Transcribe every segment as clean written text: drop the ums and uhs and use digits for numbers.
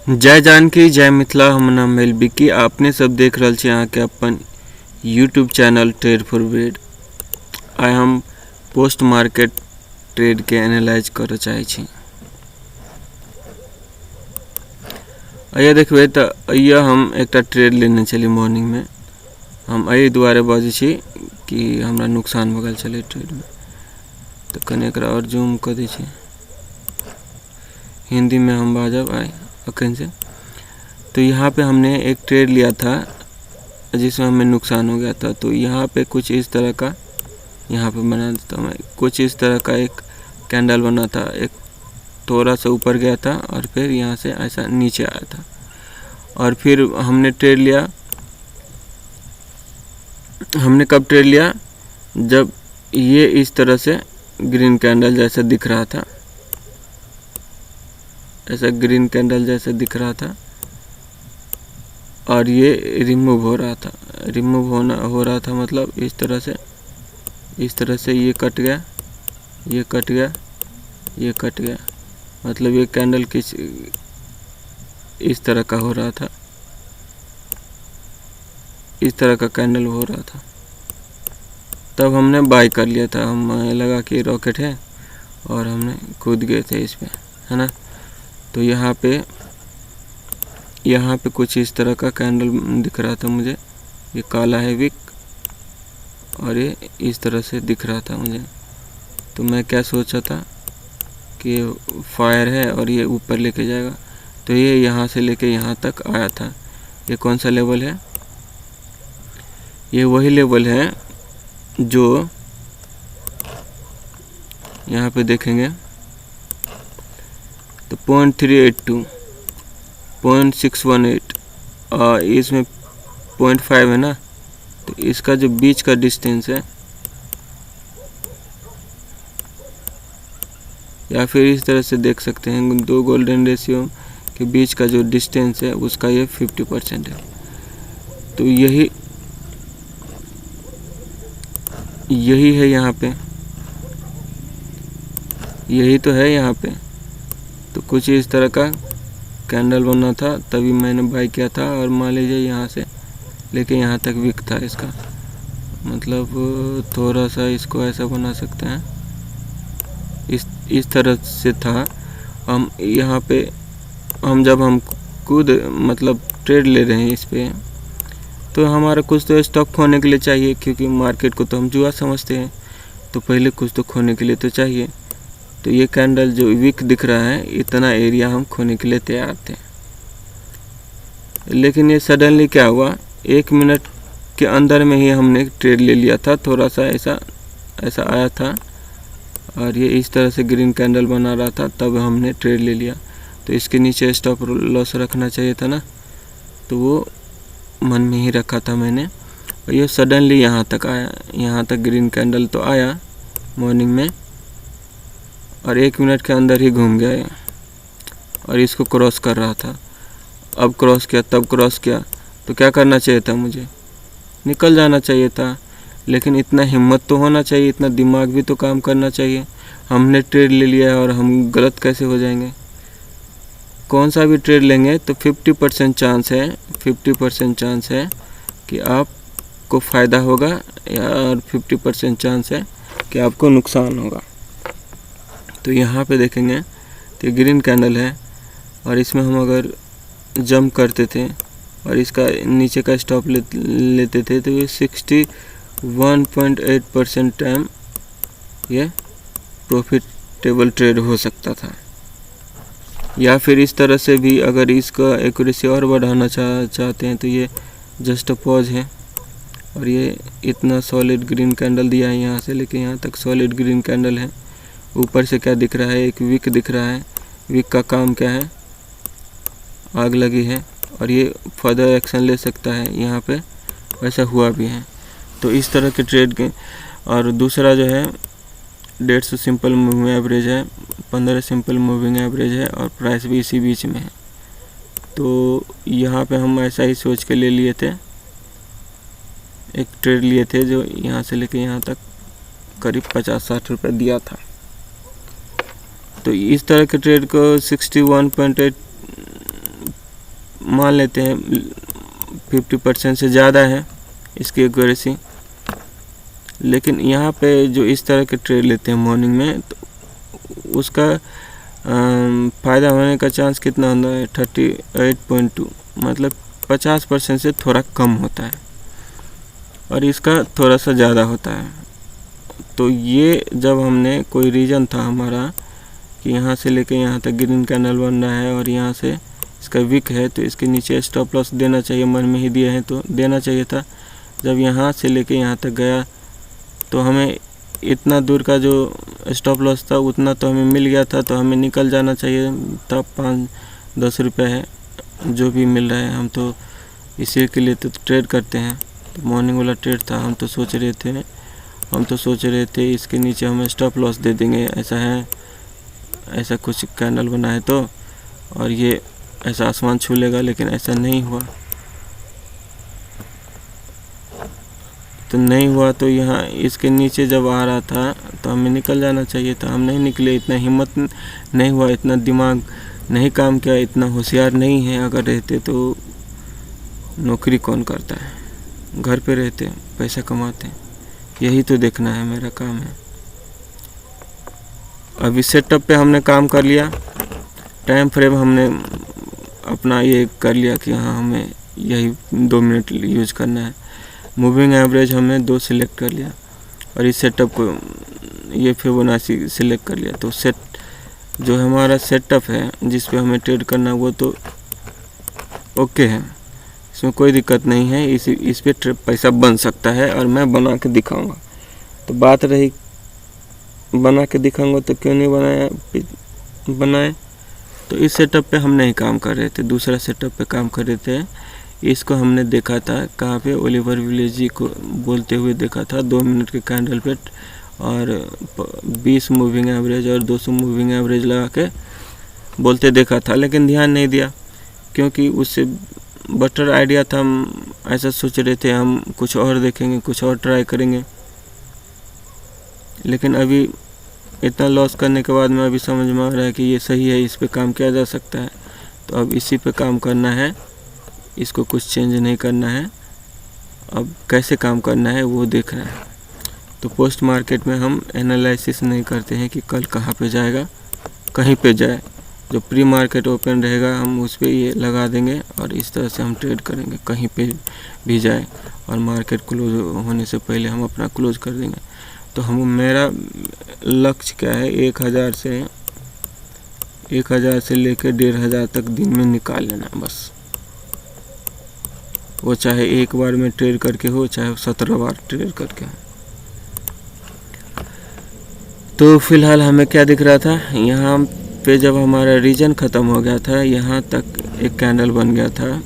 जय जानकी जय मिथिला। हम नाम भेल बिक्की। आपने सब देख रहल छी अहाँ के अपन YouTube channel Trade for Bread. आइ हम पोस्ट मार्केट ट्रेड के एनालाइज करऽ चाहै छी। आइए देखबे तो आइए हम एक ट्रेड लेने चली मॉर्निंग में। हम एहि दुआरे बाजै छी कि हमरा नुकसान भ गेल छलै ट्रेड में। तो कनी एकरा और जूम कर दै छी। हिंदी में हम बाजब आइ अखन से। तो यहाँ पे हमने एक ट्रेड लिया था जिसमें हमें नुकसान हो गया था। तो यहाँ पे कुछ इस तरह का, यहाँ पे बना देता हूँ मैं, कुछ इस तरह का एक कैंडल बना था। एक थोड़ा सा ऊपर गया था और फिर यहाँ से ऐसा नीचे आया था और फिर हमने ट्रेड लिया। हमने कब ट्रेड लिया? जब ये इस तरह से ग्रीन कैंडल जैसा दिख रहा था, ऐसा ग्रीन कैंडल जैसा दिख रहा था और ये रिमूव हो रहा था। रिमूव हो रहा था मतलब इस तरह से ये कट गया, ये कट गया, ये कट गया। मतलब ये कैंडल किस इस तरह का हो रहा था, इस तरह का कैंडल हो रहा था। तब हमने बाय कर लिया था। हम लगा कि रॉकेट है और हमने कूद गए थे इस पे, है ना। तो यहाँ पे कुछ इस तरह का कैंडल दिख रहा था मुझे। ये काला है विक और ये इस तरह से दिख रहा था मुझे। तो मैं क्या सोचा था कि फायर है और ये ऊपर लेके जाएगा। तो ये यहाँ से लेके यहाँ तक आया था। ये कौन सा लेवल है? ये वही लेवल है जो यहाँ पे देखेंगे तो 0.382, 0.618 और इसमें 0.5 है ना। तो इसका जो बीच का डिस्टेंस है, या फिर इस तरह से देख सकते हैं, दो गोल्डन रेशियो के बीच का जो डिस्टेंस है उसका ये 50% है। तो यही है यहाँ पे, यही तो है यहाँ पे। तो कुछ इस तरह का कैंडल बना था, तभी मैंने बाय किया था। और मान लीजिए यहाँ से लेके यहाँ तक विक था इसका। मतलब थोड़ा सा इसको ऐसा बना सकते हैं, इस तरह से था। हम यहाँ पे जब हम मतलब ट्रेड ले रहे हैं इस पे, तो हमारा कुछ तो स्टॉक खोने के लिए चाहिए, क्योंकि मार्केट को तो हम जुआ समझते हैं। तो पहले कुछ तो खोने के लिए तो चाहिए। तो ये कैंडल जो वीक दिख रहा है, इतना एरिया हम खोने के लिए तैयार थे। लेकिन ये सडनली क्या हुआ, 1 मिनट के अंदर में ही हमने ट्रेड ले लिया था। थोड़ा सा ऐसा आया था और ये इस तरह से ग्रीन कैंडल बना रहा था, तब हमने ट्रेड ले लिया। तो इसके नीचे स्टॉप लॉस रखना चाहिए था ना, तो वो मन में ही रखा था मैंने। और ये सडनली यहाँ तक आया, यहाँ तक ग्रीन कैंडल तो आया मॉर्निंग में, और 1 मिनट के अंदर ही घूम गया और इसको क्रॉस कर रहा था। अब क्रॉस किया, तब क्रॉस किया। तो क्या करना चाहिए था? मुझे निकल जाना चाहिए था। लेकिन इतना हिम्मत तो होना चाहिए, इतना दिमाग भी तो काम करना चाहिए। हमने ट्रेड ले लिया और हम गलत कैसे हो जाएंगे? कौन सा भी ट्रेड लेंगे तो 50% चांस है, 50% चांस है कि आपको फ़ायदा होगा, या 50% चांस है कि आपको नुकसान होगा। तो यहाँ पे देखेंगे तो ये ग्रीन कैंडल है और इसमें हम अगर जंप करते थे और इसका नीचे का स्टॉप लेते थे, तो ये 61.8% टाइम ये प्रॉफिटेबल ट्रेड हो सकता था। या फिर इस तरह से भी, अगर इसका एक्यूरेसी और बढ़ाना चाहते हैं, तो ये जस्ट अ पॉज है और ये इतना सॉलिड ग्रीन कैंडल दिया है यहाँ से लेके यहाँ तक सॉलिड ग्रीन कैंडल है। ऊपर से क्या दिख रहा है? एक विक दिख रहा है। विक का काम क्या है? आग लगी है और ये फर्दर एक्शन ले सकता है। यहाँ पे वैसा हुआ भी है। तो इस तरह के ट्रेड के। और दूसरा जो है 150 सिंपल मूविंग एवरेज है, 15 सिंपल मूविंग एवरेज है और प्राइस भी इसी बीच में है। तो यहाँ पे हम ऐसा ही सोच के ले लिए थे, एक ट्रेड लिए थे जो यहाँ से लेके यहाँ तक करीब 50-60 रुपये दिया था। तो इस तरह के ट्रेड को 61.8 मान लेते हैं 50% से ज़्यादा है इसकी एक्यूरेसी। लेकिन यहाँ पे जो इस तरह के ट्रेड लेते हैं मॉर्निंग में, तो उसका फ़ायदा होने का चांस कितना होता है? 38.2, मतलब 50% से थोड़ा कम होता है, और इसका थोड़ा सा ज़्यादा होता है। तो ये जब हमने कोई रीजन था हमारा कि यहाँ से लेके यहाँ तक ग्रीन कैंडल बन रहा है और यहाँ से इसका विक है, तो इसके नीचे स्टॉप लॉस देना चाहिए, मन में ही दिए हैं तो देना चाहिए था। जब यहाँ से लेके यहाँ तक गया तो हमें इतना दूर का जो स्टॉप लॉस था उतना तो हमें मिल गया था, तो हमें निकल जाना चाहिए था। 5-10 रुपये है जो भी मिल रहा है, हम तो इसी के लिए तो ट्रेड करते हैं। तो मॉर्निंग वाला ट्रेड था, हम तो सोच रहे थे इसके नीचे हम स्टॉप लॉस दे देंगे, ऐसा है, ऐसा कुछ कैंडल बना है तो, और ये ऐसा आसमान छू लेगा, लेकिन ऐसा नहीं हुआ। तो नहीं हुआ तो यहाँ इसके नीचे जब आ रहा था तो हमें निकल जाना चाहिए था, हम नहीं निकले। इतना हिम्मत नहीं हुआ, इतना दिमाग नहीं काम किया, इतना होशियार नहीं है। अगर रहते तो नौकरी कौन करता है, घर पे रहते पैसा कमाते, यही तो देखना है, मेरा काम है। अभी सेटअप पे हमने काम कर लिया, टाइम फ्रेम हमने अपना ये कर लिया कि हाँ हमें यही 2 मिनट यूज करना है। मूविंग एवरेज हमने 2 सिलेक्ट कर लिया, और इस सेटअप को ये फिबोनाची सिलेक्ट कर लिया। तो सेट जो हमारा सेटअप है जिस पे हमें ट्रेड करना, वो तो ओके है, इसमें कोई दिक्कत नहीं है। इस पे पैसा बन सकता है, और मैं बना के दिखाऊंगा। तो बात रही बना के दिखाऊंगा तो क्यों नहीं बनाए। तो इस सेटअप पे हम नहीं काम कर रहे थे, दूसरा सेटअप पे काम कर रहे थे। इसको हमने देखा था कहाँ पे, ओलिवर विलेज जी को बोलते हुए देखा था 2 मिनट के कैंडल पे, और 20 मूविंग एवरेज और 200 मूविंग एवरेज लगा के बोलते देखा था। लेकिन ध्यान नहीं दिया, क्योंकि उससे बेटर आइडिया था। हम ऐसा सोच रहे थे हम कुछ और देखेंगे, कुछ और ट्राई करेंगे। लेकिन अभी इतना लॉस करने के बाद में अभी समझ में आ रहा है कि ये सही है, इस पे काम किया जा सकता है। तो अब इसी पे काम करना है, इसको कुछ चेंज नहीं करना है। अब कैसे काम करना है वो देख रहे हैं। तो पोस्ट मार्केट में हम एनालिसिस नहीं करते हैं कि कल कहाँ पे जाएगा, कहीं पे जाए। जो प्री मार्केट ओपन रहेगा हम उस पर ये लगा देंगे, और इस तरह से हम ट्रेड करेंगे, कहीं पे भी जाए। और मार्केट क्लोज होने से पहले हम अपना क्लोज कर देंगे। तो मेरा लक्ष्य क्या है, 1000 से लेकर 1500 तक दिन में निकाल लेना, बस। वो चाहे एक बार में ट्रेड करके हो, चाहे 17 बार ट्रेड करके हो। तो फिलहाल हमें क्या दिख रहा था, यहाँ पे जब हमारा रीजन ख़त्म हो गया था, यहाँ तक एक कैंडल बन गया था।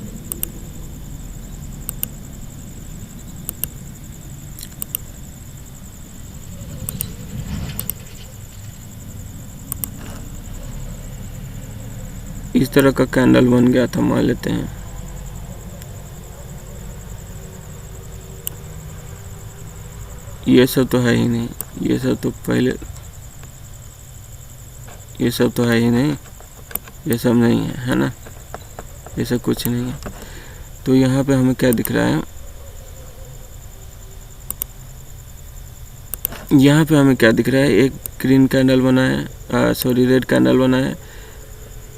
इस तरह का कैंडल बन गया था, मान लेते हैं। ये सब तो है ही नहीं, ये सब तो पहले, ये सब तो है ही नहीं, ये सब नहीं है ना, ये सब कुछ नहीं है। तो यहाँ पे हमें क्या दिख रहा है, यहाँ पे हमें क्या दिख रहा है, एक ग्रीन कैंडल बना है, सॉरी रेड कैंडल बना है,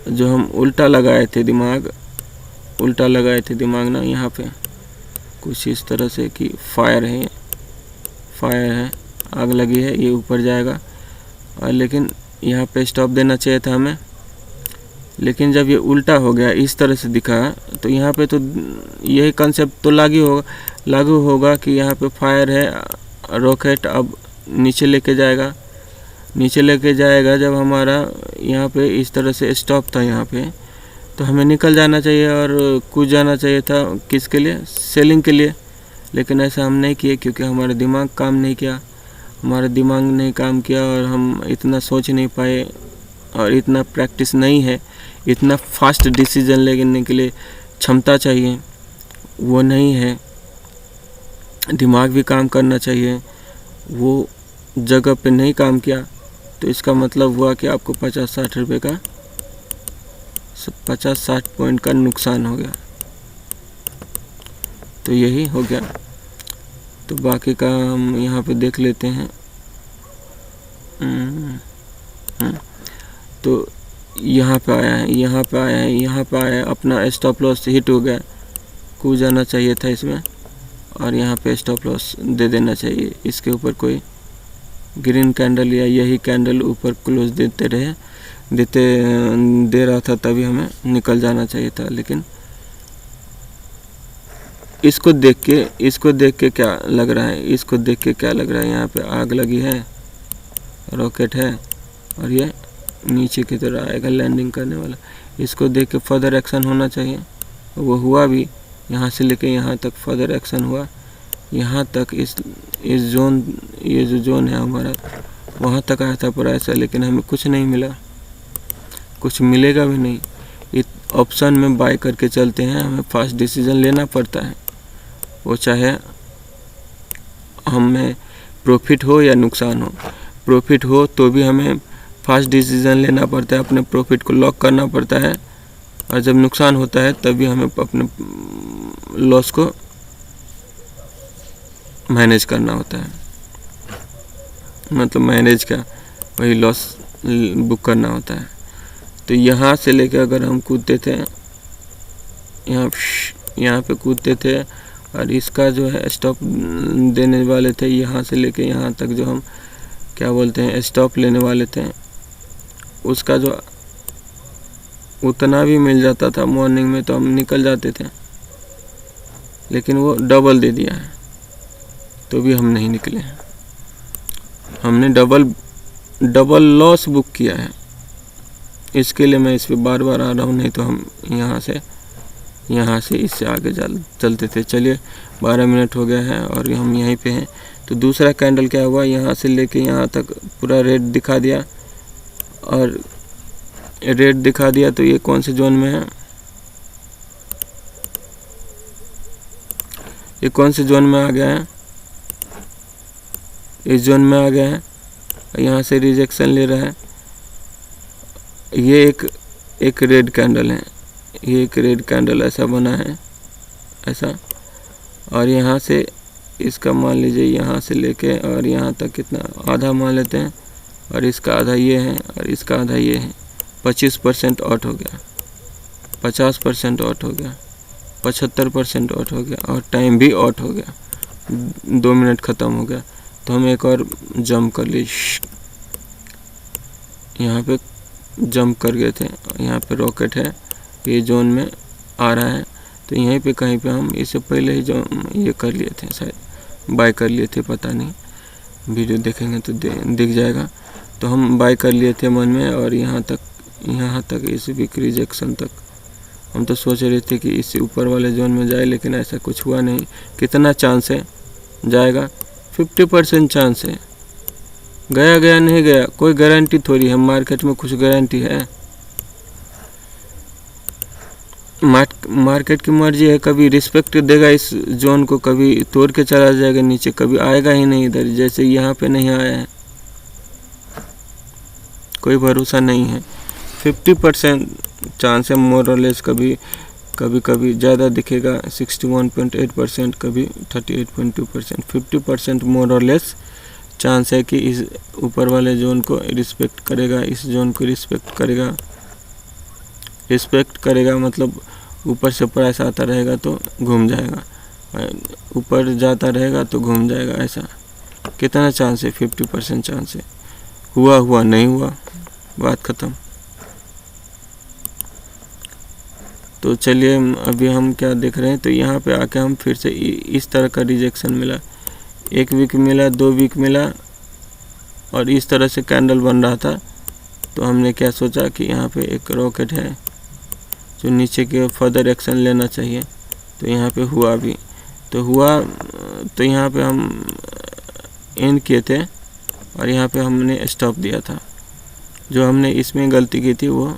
जो हम उल्टा लगाए थे दिमाग ना, यहाँ पे कुछ इस तरह से कि फायर है, आग लगी है, ये ऊपर जाएगा। और लेकिन यहाँ पे स्टॉप देना चाहिए था हमें। लेकिन जब ये उल्टा हो गया, इस तरह से दिखा, तो यहाँ पे तो यही कंसेप्ट तो लागू होगा कि यहाँ पे फायर है, रॉकेट अब नीचे लेके जाएगा। जब हमारा यहाँ पे इस तरह से स्टॉप था यहाँ पे, तो हमें निकल जाना चाहिए और कूद जाना चाहिए था, किसके लिए, सेलिंग के लिए। लेकिन ऐसा हम नहीं किए, क्योंकि हमारा दिमाग काम नहीं किया, और हम इतना सोच नहीं पाए, और इतना प्रैक्टिस नहीं है, इतना फास्ट डिसीजन लेने के लिए क्षमता चाहिए, वो नहीं है। दिमाग भी काम करना चाहिए, वो जगह पे नहीं काम किया, तो इसका मतलब हुआ कि आपको 50-60 रुपये का 50-60 पॉइंट का नुकसान हो गया। तो यही हो गया। तो बाकी का हम यहाँ पे देख लेते हैं। तो यहाँ पे आया है, यहाँ पे आया है, यहाँ पे आया है, अपना स्टॉप लॉस हिट हो गया, कूद जाना चाहिए था इसमें, और यहाँ पे स्टॉप लॉस दे देना चाहिए। इसके ऊपर कोई ग्रीन कैंडल या यही कैंडल ऊपर क्लोज दे रहा था, तभी हमें निकल जाना चाहिए था। लेकिन इसको देख के क्या लग रहा है, इसको देख के क्या लग रहा है, यहाँ पे आग लगी है, रॉकेट है, और ये नीचे की तरह आएगा लैंडिंग करने वाला। इसको देख के फर्दर एक्शन होना चाहिए, वो हुआ भी। यहाँ से लेके यहाँ तक फर्दर एक्शन हुआ, यहाँ तक इस जोन, ये जो जोन है हमारा, वहाँ तक आया था पर ऐसा, लेकिन हमें कुछ नहीं मिला, कुछ मिलेगा भी नहीं। इस ऑप्शन में बाय करके चलते हैं, हमें फास्ट डिसीजन लेना पड़ता है, वो चाहे हमें प्रॉफिट हो या नुकसान हो। प्रॉफिट हो तो भी हमें फास्ट डिसीजन लेना पड़ता है, अपने प्रॉफिट को लॉक करना पड़ता है, और जब नुकसान होता है तभी हमें अपने लॉस को मैनेज करना होता है, मतलब मैनेज का वही लॉस बुक करना होता है। तो यहाँ से लेकर अगर हम कूदते थे, यहाँ पे कूदते थे, और इसका जो है स्टॉप देने वाले थे, यहाँ से लेके यहाँ तक जो हम क्या बोलते हैं स्टॉप लेने वाले थे, उसका जो उतना भी मिल जाता था मॉर्निंग में तो हम निकल जाते थे, लेकिन वो डबल दे दिया है तो भी हम नहीं निकले हैं। हमने डबल लॉस बुक किया है। इसके लिए मैं इस पे बार बार आ रहा हूँ, नहीं तो हम यहाँ से इससे आगे चलते थे। चलिए 12 मिनट हो गया है और हम यहीं पे हैं। तो दूसरा कैंडल क्या हुआ, यहाँ से लेके यहाँ तक पूरा रेड दिखा दिया, और रेड दिखा दिया तो ये कौन से जोन में है, ये कौन से जोन में आ गया है, इस जोन में आ गया है। यहाँ से रिजेक्शन ले रहा है। ये एक रेड कैंडल है, ये एक रेड कैंडल ऐसा बना है ऐसा, और यहाँ से इसका मान लीजिए यहाँ से लेके और यहाँ तक कितना, आधा मान लेते हैं, और इसका आधा ये है और इसका आधा ये है। 25% आउट हो गया, 50% आउट हो गया, 75% आउट हो गया, और टाइम भी आउट हो गया, 2 मिनट ख़त्म हो गया। तो हम एक और जंप कर लिए, यहाँ पे जंप कर गए थे। यहाँ पे रॉकेट है, ये जोन में आ रहा है, तो यहीं पे कहीं पे हम इससे पहले ही जो ये कर लिए थे, शायद बाय कर लिए थे, पता नहीं, वीडियो देखेंगे तो दिख जाएगा। तो हम बाय कर लिए थे मन में, और यहाँ तक इस वीक रिजेक्शन तक हम तो सोच रहे थे कि इससे ऊपर वाले जोन में जाए, लेकिन ऐसा कुछ हुआ नहीं। कितना चांस है जाएगा, 50% चांस है। गया नहीं गया, कोई गारंटी थोड़ी है, मार्केट में कुछ गारंटी है। मार्केट की मर्जी है, कभी रिस्पेक्ट देगा इस जोन को, कभी तोड़ के चला जाएगा नीचे, कभी आएगा ही नहीं इधर, जैसे यहाँ पे नहीं आया है, कोई भरोसा नहीं है। 50% चांस है मोर और लेस, कभी ज़्यादा दिखेगा 61.8%, कभी 38.2%। 50% मोर और लेस चांस है कि इस ऊपर वाले जोन को रिस्पेक्ट करेगा, इस जोन को रिस्पेक्ट करेगा मतलब ऊपर से प्राइस आता रहेगा तो घूम जाएगा, ऊपर जाता रहेगा तो घूम जाएगा। ऐसा कितना चांस है, 50% चांस है। हुआ नहीं हुआ, बात ख़त्म। तो चलिए अभी हम क्या देख रहे हैं, तो यहाँ पे आके हम फिर से इस तरह का रिजेक्शन मिला, 1 वीक मिला, 2 वीक मिला, और इस तरह से कैंडल बन रहा था। तो हमने क्या सोचा कि यहाँ पे एक रॉकेट है जो नीचे के फर्दर एक्शन लेना चाहिए, तो यहाँ पे हुआ भी, तो यहाँ पे हम एंड किए थे, और यहाँ पे हमने स्टॉप दिया था। जो हमने इसमें गलती की थी वो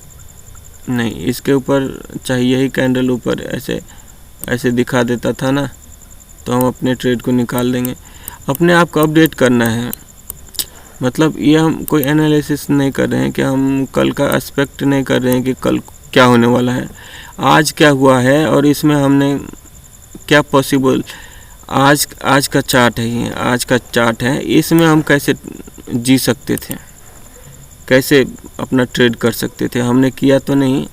नहीं, इसके ऊपर चाहिए ही कैंडल ऊपर ऐसे दिखा देता था ना, तो हम अपने ट्रेड को निकाल देंगे। अपने आप को अपडेट करना है, मतलब ये हम कोई एनालिसिस नहीं कर रहे हैं कि हम कल का एक्सपेक्ट नहीं कर रहे हैं कि कल क्या होने वाला है, आज क्या हुआ है और इसमें हमने क्या पॉसिबल, आज का चार्ट है, ये आज का चार्ट है, इसमें हम कैसे जी सकते थे, कैसे अपना ट्रेड कर सकते थे। हमने किया तो नहीं,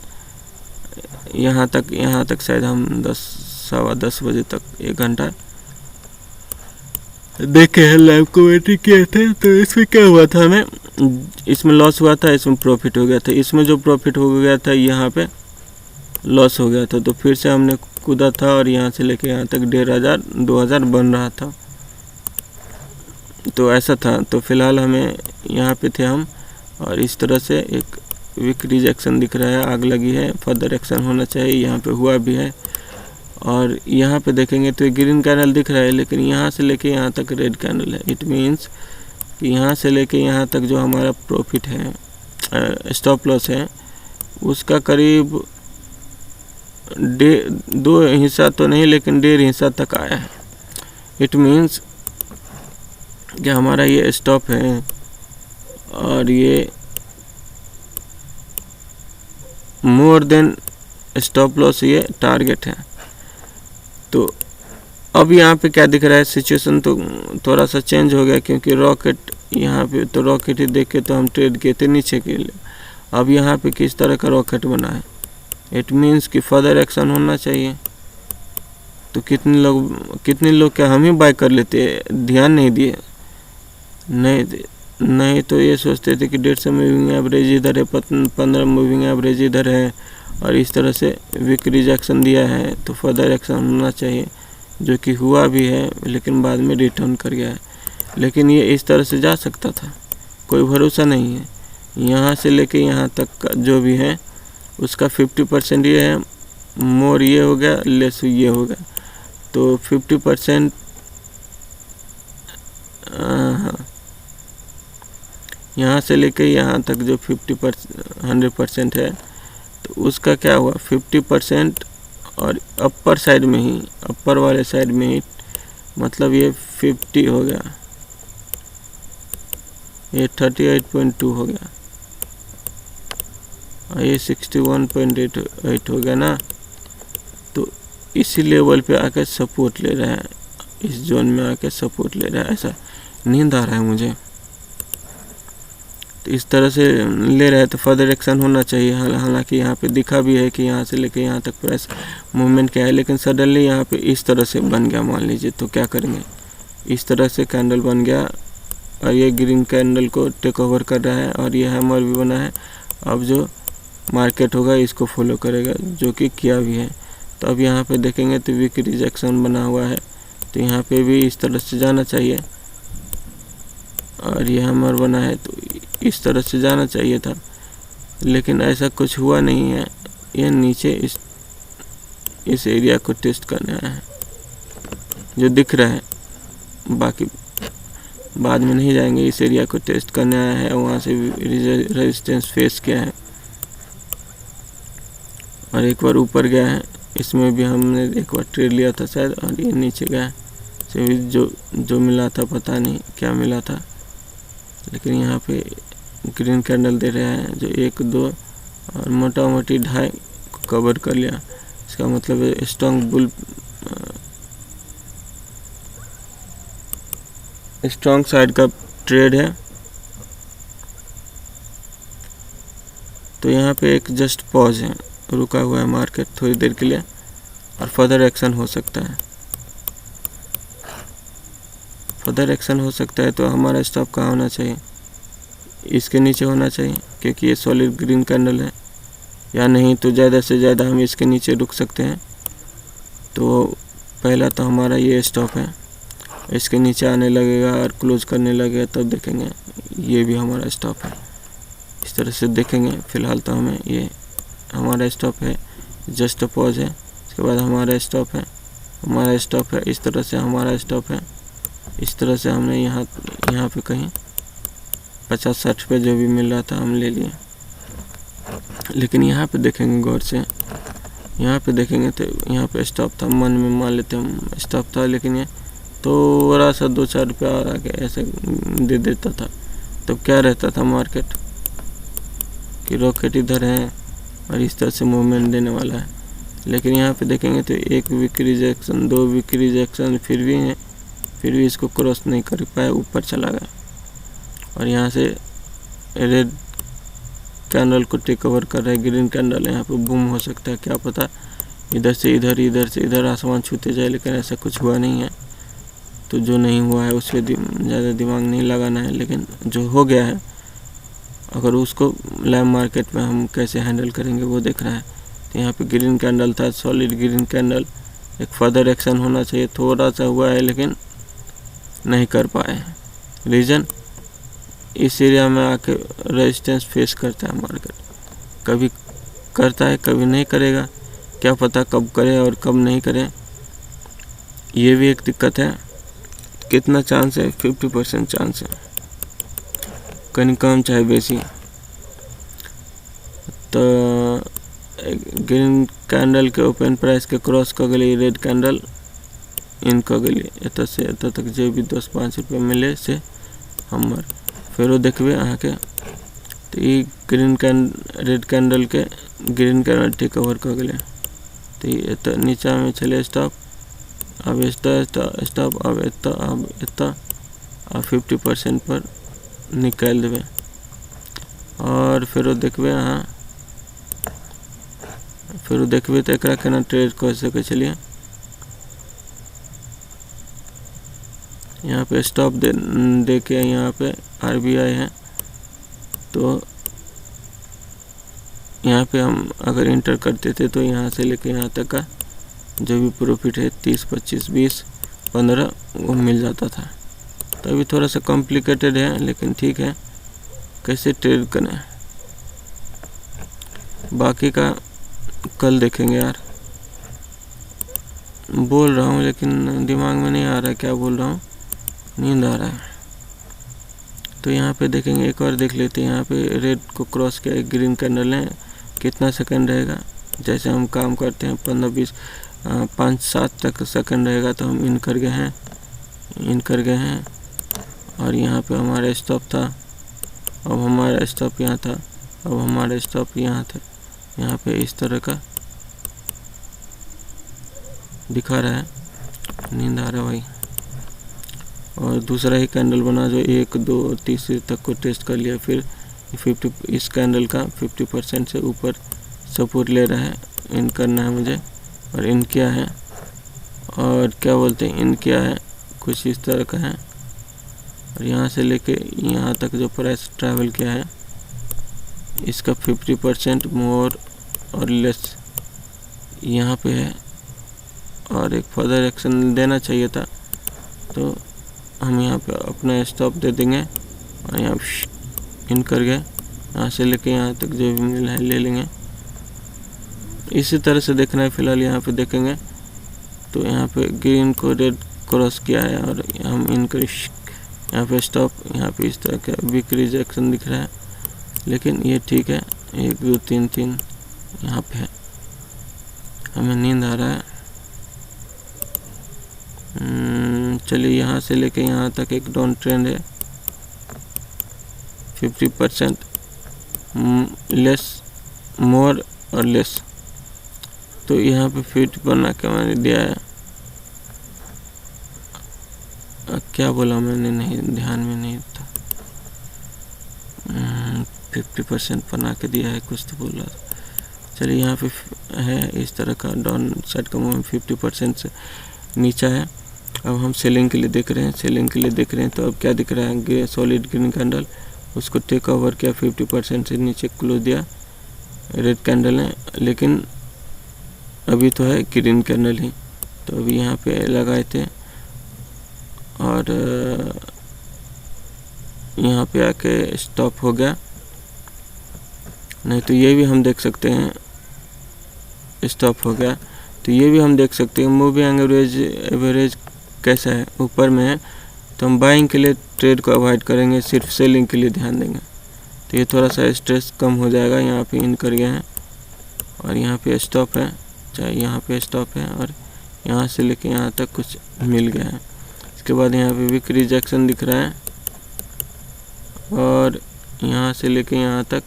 यहाँ तक शायद हम 10-10:15 बजे तक 1 घंटा देखे हैं, लाइव कमेंट्री किए थे। तो इसमें क्या हुआ था, हमें इसमें लॉस हुआ था, इसमें प्रॉफिट हो गया था। इसमें जो प्रॉफिट हो गया था यहाँ पे लॉस हो गया था, तो फिर से हमने कूदा था और यहाँ से लेके यहाँ तक 1500-2000 बन रहा था। तो ऐसा था। तो फिलहाल हमें यहाँ पे थे हम, और इस तरह से एक वीक रिजेक्शन दिख रहा है, आग लगी है, फर्दर एक्शन होना चाहिए, यहाँ पे हुआ भी है। और यहाँ पे देखेंगे तो ग्रीन कैंडल दिख रहा है, लेकिन यहाँ से लेके यहाँ तक रेड कैंडल है। इट मीन्स कि यहाँ से लेके यहाँ तक जो हमारा प्रॉफिट है, स्टॉप लॉस है, उसका करीब 2 हिस्सा तो नहीं, लेकिन 1.5 हिस्सा तक आया है। इट मीन्स कि हमारा ये स्टॉप है और ये मोर देन स्टॉप लॉस, ये टारगेट है। तो अब यहाँ पे क्या दिख रहा है, सिचुएशन तो थोड़ा सा चेंज हो गया, क्योंकि रॉकेट यहाँ पे तो रॉकेट ही देख के तो हम ट्रेड किए थे नीचे के लिए। अब यहाँ पे किस तरह का रॉकेट बना है, इट मीन्स कि फर्दर एक्शन होना चाहिए। तो कितने लोग क्या हम ही बाय कर लेते, ध्यान नहीं दिए, नहीं तो ये सोचते थे कि 150 मूविंग एवरेज इधर है, 15 मूविंग एवरेज इधर है, और इस तरह से वीक रिजेक्शन दिया है तो फर्दर एक्शन होना चाहिए, जो कि हुआ भी है, लेकिन बाद में रिटर्न कर गया है। लेकिन ये इस तरह से जा सकता था, कोई भरोसा नहीं है। यहाँ से लेके यहाँ तक का जो भी है उसका 50% ये है, मोर ये हो गया, लेस ये हो गया। तो 50%, हाँ, यहाँ से लेके यहाँ तक जो 100% है, तो उसका क्या हुआ 50%, और अपर साइड में ही, अपर वाले साइड में ही, मतलब ये 50 हो गया, ये 38.2 हो गया, और ये 61.8 हो गया ना। तो इसी लेवल पे आके सपोर्ट ले रहा है, इस जोन में आके सपोर्ट ले रहा है। ऐसा नींद आ रहा है मुझे। तो इस तरह से ले रहा है तो फर्दर एक्शन होना चाहिए। हालांकि यहाँ पे दिखा भी है कि यहाँ से लेके यहाँ तक प्राइस मूवमेंट क्या है, लेकिन सडनली यहाँ पे इस तरह से बन गया, मान लीजिए, तो क्या करेंगे, इस तरह से कैंडल बन गया और ये ग्रीन कैंडल को टेक ओवर कर रहा है, और ये हैमर भी बना है। अब जो मार्केट होगा इसको फॉलो करेगा, जो कि किया भी है। तो अब यहाँ पे देखेंगे तो वीक रिजेक्शन बना हुआ है, तो यहाँ पे भी इस तरह से जाना चाहिए, और ये हैमर बना है तो इस तरह से जाना चाहिए था, लेकिन ऐसा कुछ हुआ नहीं है। ये नीचे इस एरिया को टेस्ट करने आया है, जो दिख रहा है, बाकी बाद में नहीं जाएंगे। इस एरिया को टेस्ट करने आया है, वहाँ से रेजिस्टेंस फेस किया है और एक बार ऊपर गया है। इसमें भी हमने एक बार ट्रेड लिया था शायद, और ये नीचे गया से जो मिला था, पता नहीं क्या मिला था, लेकिन यहाँ पे ग्रीन कैंडल दे रहे हैं, जो 1, 2 और मोटा मोटी 2.5 को कवर कर लिया। इसका मतलब स्ट्रॉन्ग बुल, स्ट्रॉन्ग साइड का ट्रेड है। तो यहाँ पे एक जस्ट पॉज है, रुका हुआ है मार्केट थोड़ी देर के लिए, और फर्दर एक्शन हो सकता है। फर्दर एक्शन हो सकता है तो हमारा स्टॉप कहाँ होना चाहिए, इसके नीचे होना चाहिए, क्योंकि ये सॉलिड ग्रीन कैंडल है, या नहीं तो ज़्यादा से ज़्यादा हम इसके नीचे रुक सकते हैं। तो पहला तो हमारा ये स्टॉप है, इसके नीचे आने लगेगा और क्लोज करने लगेगा, तब देखेंगे ये भी हमारा स्टॉप है। इस तरह से देखेंगे। फ़िलहाल तो हमें ये हमारा स्टॉप है, जस्ट पॉज है, इसके बाद हमारा स्टॉप है, हमारा स्टॉप है, इस तरह से हमारा स्टॉप है। इस तरह से हमने यहाँ पे कहीं 50-60 पे जो भी मिल रहा था हम ले लिए। लेकिन यहाँ पे देखेंगे गौर से, यहाँ पे देखेंगे तो यहाँ पे स्टॉप था, मन में मान लेते हम स्टॉप था, लेकिन ये थोड़ा सा 2-4 रुपया और आके ऐसे दे देता था, तो क्या रहता था मार्केट कि रॉकेट इधर है, और इस तरह से मूवमेंट देने वाला है। लेकिन यहाँ पे देखेंगे तो एक वीक रिजेक्शन, 2 वीक रिजेक्शन फिर भी इसको क्रॉस नहीं कर पाया, ऊपर चला गया। और यहाँ से रेड कैंडल को टेक ओवर कर रहा है ग्रीन कैंडल। यहाँ पे बूम हो सकता है, क्या पता इधर से इधर, इधर से इधर आसमान छूते जाए, लेकिन ऐसा कुछ हुआ नहीं है। तो जो नहीं हुआ है उस पर ज़्यादा दिमाग नहीं लगाना है, लेकिन जो हो गया है अगर उसको लाइव मार्केट में हम कैसे हैंडल करेंगे वो देखना है। तो यहाँ पे ग्रीन कैंडल था, सॉलिड ग्रीन कैंडल, एक फर्दर एक्शन होना चाहिए, थोड़ा सा हुआ है लेकिन नहीं कर पाए। रीज़न इस एरिया में आके रेजिस्टेंस फेस करता है मार्केट, कभी करता है कभी नहीं करेगा, क्या पता कब करे और कब नहीं करे, ये भी एक दिक्कत है। कितना चांस है? 50% चांस है, कहीं कम चाहे बेसी। तो ग्रीन कैंडल के ओपन प्राइस के क्रॉस कर गई रेड कैंडल, इन कर गई एत से एत तक जो भी 10-5 रुपये मिले से हमर फेरो देखबे अहाँ के। तो ये रेड कैंडल के ग्रीन कैंडल टेक ओवर कर गए। तो एत नीचा में चले स्टॉप, अब स्टॉप अब एत 50% पर निकाल देवे। और फिर देखबे अहाँ, फिर देखबे तो एकरा केना ट्रेड कर सके। चलिए यहाँ पे स्टॉप दे के यहाँ पे RBI है, तो यहाँ पे हम अगर इंटर करते थे तो यहाँ से लेके यहाँ तक का जो भी प्रॉफिट है 30, 25, 20, 15 वो मिल जाता था। तो अभी थोड़ा सा कॉम्प्लिकेटेड है, लेकिन ठीक है, कैसे ट्रेड करें बाकी का कल देखेंगे। यार बोल रहा हूँ लेकिन दिमाग में नहीं आ रहा है क्या बोल रहा हूँ, नींद आ रहा है। तो यहाँ पे देखेंगे, एक और देख लेते हैं। यहाँ पे रेड को क्रॉस किया, एक ग्रीन कैंडल है, कितना सेकंड रहेगा। जैसे हम काम करते हैं 15, 20, 5-7 तक सेकंड रहेगा तो हम इन कर गए हैं। और यहाँ पे हमारा स्टॉप था, अब हमारा स्टॉप यहाँ था, अब हमारा स्टॉप यहाँ था। यहाँ पे इस तरह का दिखा रहा है, नींद आ रहा है भाई। और दूसरा ही कैंडल बना जो 1, 2, तीसरे तक को टेस्ट कर लिया, फिर 50 इस कैंडल का 50% से ऊपर सपोर्ट ले रहा है, इन करना है मुझे। और इन क्या है, और क्या बोलते हैं, इन क्या है, कुछ इस तरह का है। और यहाँ से लेके यहाँ तक जो प्राइस ट्रैवल किया है इसका 50% मोर और लेस यहाँ पे है, और एक फर्दर एक्शन देना चाहिए था। तो हम यहाँ पे अपना स्टॉप दे देंगे और यहाँ इन कर गए, यहाँ से लेके यहाँ तक जो भी मिला है ले लेंगे। इसी तरह से देखना है। फिलहाल यहाँ पे देखेंगे तो यहाँ पे ग्रीन को रेड क्रॉस किया है और हम इन कर यहाँ पे स्टॉप, यहाँ पे इस तरह का वीक रिजेक्शन दिख रहा है, लेकिन ये ठीक है। 1, 2, 3 यहाँ पे है। हमें नींद आ रहा है। चलिए यहाँ से लेके यहाँ तक एक डाउन ट्रेंड है, 50% लेस, मोर और लेस। तो यहाँ पे फिट बना के मैंने दिया है। क्या बोला मैंने, नहीं ध्यान में नहीं था। 50% बना के दिया है, कुछ तो बोल रहा था। चलिए यहाँ पे है इस तरह का डाउन साइड का मूवमेंट 50% से नीचा है। अब हम सेलिंग के लिए देख रहे हैं, तो अब क्या दिख रहा है, सॉलिड ग्रीन कैंडल, उसको टेक ओवर किया, 50% से नीचे क्लोज दिया। रेड कैंडल है लेकिन अभी तो है ग्रीन कैंडल ही। तो अभी यहाँ पे लगाए थे और यहाँ पे आके स्टॉप हो गया। नहीं तो ये भी हम देख सकते हैं, स्टॉप हो गया। तो ये भी हम देख सकते हैं मूविंग एवरेज कैसा है, ऊपर में है। तो हम बाइंग के लिए ट्रेड को अवॉइड करेंगे, सिर्फ सेलिंग के लिए ध्यान देंगे। तो ये थोड़ा सा स्ट्रेस कम हो जाएगा। यहाँ पे इन कर गए हैं और यहाँ पे स्टॉप है, चाहे यहाँ पे स्टॉप है, और यहाँ से लेके यहाँ तक कुछ मिल गया है। इसके बाद यहाँ पे वीक रिजेक्शन दिख रहा है और यहाँ से लेके यहाँ तक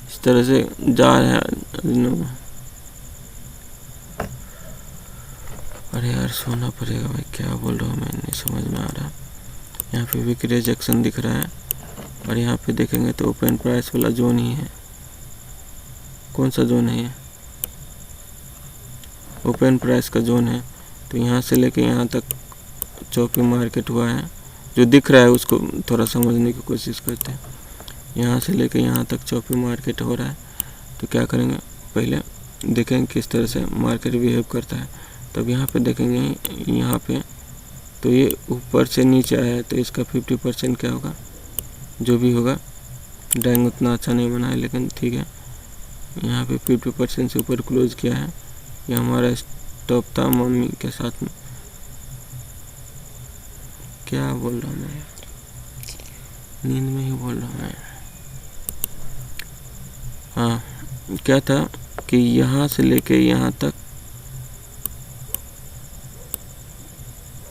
इस तरह से जा रहा है, अरे यार सोना पड़ेगा भाई, क्या बोल रहा हूँ मैं, नहीं समझ में आ रहा। यहाँ पे वीक रिजेक्शन दिख रहा है और यहाँ पे देखेंगे तो ओपन प्राइस वाला जोन ही है। कौन सा जोन है ये? ओपन प्राइस का जोन है। तो यहाँ से लेके यहाँ तक चौपी मार्केट हुआ है। जो दिख रहा है उसको थोड़ा समझने की कोशिश करते हैं। यहाँ से लेके यहाँ तक चौपी मार्केट हो रहा है। तो क्या करेंगे, पहले देखेंगे किस तरह से मार्केट बिहेव करता है। तब यहाँ पे देखेंगे, यहाँ पे तो ये ऊपर से नीचे आया है, तो इसका 50% क्या होगा, जो भी होगा। ड्राइंग उतना अच्छा नहीं बना है लेकिन ठीक है। यहाँ पे 50% से ऊपर क्लोज किया है। ये हमारा स्टॉप था मम्मी के साथ में। क्या बोल रहा हूँ मैं, नींद में ही बोल रहा हूँ मैं। हाँ, क्या था कि यहाँ से लेके यहाँ तक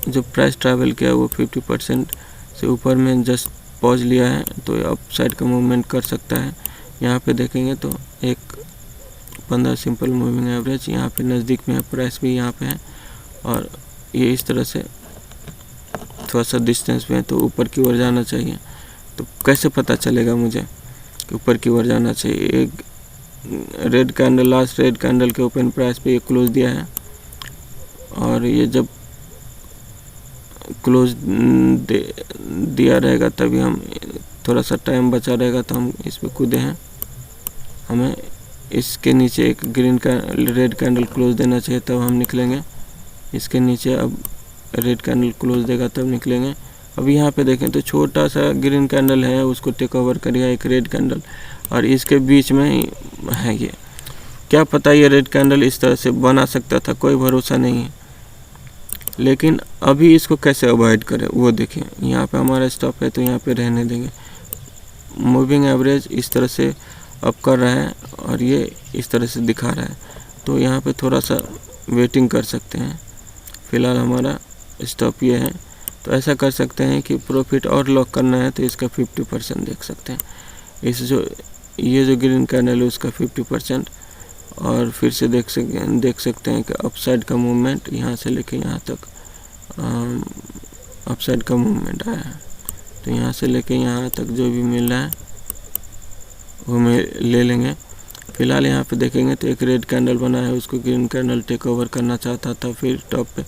जो प्राइस ट्रैवल किया वो 50% से ऊपर में जस्ट पॉज लिया है, तो अप साइड का मूवमेंट कर सकता है। यहाँ पे देखेंगे तो एक 15 सिंपल मूविंग एवरेज यहाँ पे नज़दीक में है, प्राइस भी यहाँ पे है और ये इस तरह से थोड़ा सा डिस्टेंस में है, तो ऊपर की ओर जाना चाहिए। तो कैसे पता चलेगा मुझे कि ऊपर की ओर जाना चाहिए? एक red candle, last red candle के ओपन प्राइस पे ये क्लोज दिया है और ये जब क्लोज दिया रहेगा तभी हम, थोड़ा सा टाइम बचा रहेगा तो हम इस पे कूदे हैं। हमें इसके नीचे एक ग्रीन का रेड कैंडल क्लोज देना चाहिए तब हम निकलेंगे। इसके नीचे अब रेड कैंडल क्लोज देगा तब निकलेंगे। अब यहाँ पे देखें तो छोटा सा ग्रीन कैंडल है, उसको टेक ओवर करेगा एक रेड कैंडल और इसके बीच में ही है ये। क्या पता ये रेड कैंडल इस तरह से बना सकता था, कोई भरोसा नहीं है। लेकिन अभी इसको कैसे अवॉइड करें वो देखिए। यहाँ पे हमारा स्टॉप है तो यहाँ पे रहने देंगे। मूविंग एवरेज इस तरह से अप कर रहा है और ये इस तरह से दिखा रहा है, तो यहाँ पे थोड़ा सा वेटिंग कर सकते हैं। फ़िलहाल हमारा स्टॉप ये है, तो ऐसा कर सकते हैं कि प्रॉफिट और लॉक करना है तो इसका 50% देख सकते हैं। इस ये जो ग्रीन कैंडल है उसका 50% और फिर से देख सकते हैं कि अपसाइड का मूवमेंट यहाँ से लेके यहाँ तक अपसाइड का मूवमेंट आया है। तो यहाँ से लेके यहाँ तक जो भी मिल रहा है वो ले लेंगे। फिलहाल यहाँ पे देखेंगे तो एक रेड कैंडल बना है, उसको ग्रीन कैंडल टेक ओवर करना चाहता था। फिर टॉप पे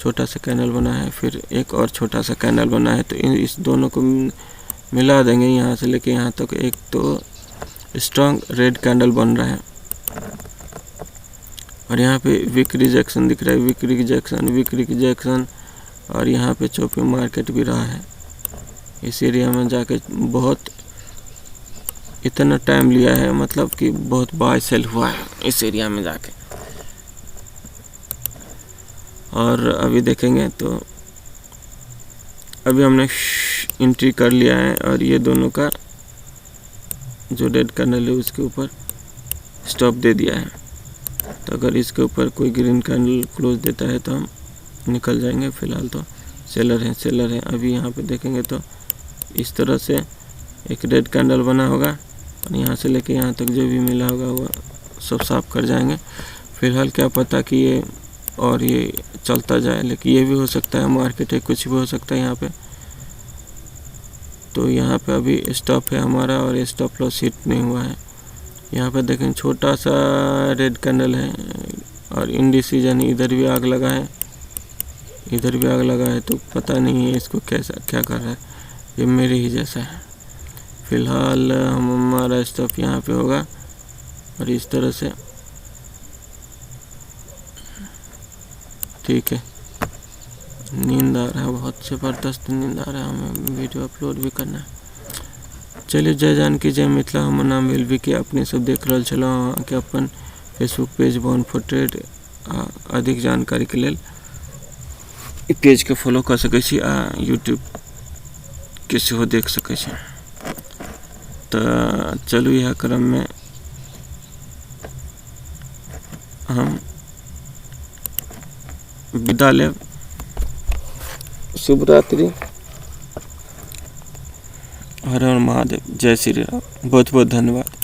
छोटा सा कैंडल बना है, फिर एक और छोटा सा कैंडल बना है, तो इस दोनों को मिला देंगे। यहाँ से लेके यहाँ तक एक तो स्ट्रॉन्ग रेड कैंडल बन रहा है और यहाँ पे वीक रिजेक्शन दिख रहा है, वीक रिजेक्शन और यहाँ पे चौपी मार्केट भी रहा है। इस एरिया में जाके बहुत इतना टाइम लिया है, मतलब कि बहुत बाय सेल हुआ है इस एरिया में जाके। और अभी देखेंगे तो अभी हमने एंट्री कर लिया है और ये दोनों का जो रेड कैंडल है उसके ऊपर स्टॉप दे दिया है। तो अगर इसके ऊपर कोई ग्रीन कैंडल क्लोज देता है तो हम निकल जाएंगे। फ़िलहाल तो सेलर हैं। अभी यहाँ पे देखेंगे तो इस तरह से एक रेड कैंडल बना होगा और यहाँ से लेके यहाँ तक जो भी मिला होगा वो सब साफ कर जाएंगे। फ़िलहाल क्या पता कि ये और ये चलता जाए, लेकिन ये भी हो सकता है, मार्केट है, कुछ भी हो सकता है यहाँ पे। तो यहाँ पे अभी स्टॉप है हमारा और स्टॉप लॉस हिट नहीं हुआ है। यहाँ पे देखें छोटा सा रेड कैंडल है और इंडिसीजन, इधर भी आग लगा है, इधर भी आग लगा है, तो पता नहीं है इसको कैसा क्या कर रहा है। ये मेरे ही जैसा है। फ़िलहाल हमारा स्टॉप यहाँ पे होगा और इस तरह से ठीक है। नींद आ रहा है, बहुत ज़बरदस्त नींद आ रहा है, हमें वीडियो अपलोड भी करना है। चलिए, जय जानकी जय मिथिला। हमर नाम वेलवी के अपने सब देख रहा छलहुँ कि अपन Facebook page Born for Trade. अधिक जानकारी के लेल ई पेज के फॉलो कर सकै छी आ यूट्यूब के सेहो देख सकै छी। तो चलू यह क्रम में हम विदा लेब। शुभ रात्रि। हर हर महादेव। जय श्री राम। बहुत बहुत धन्यवाद।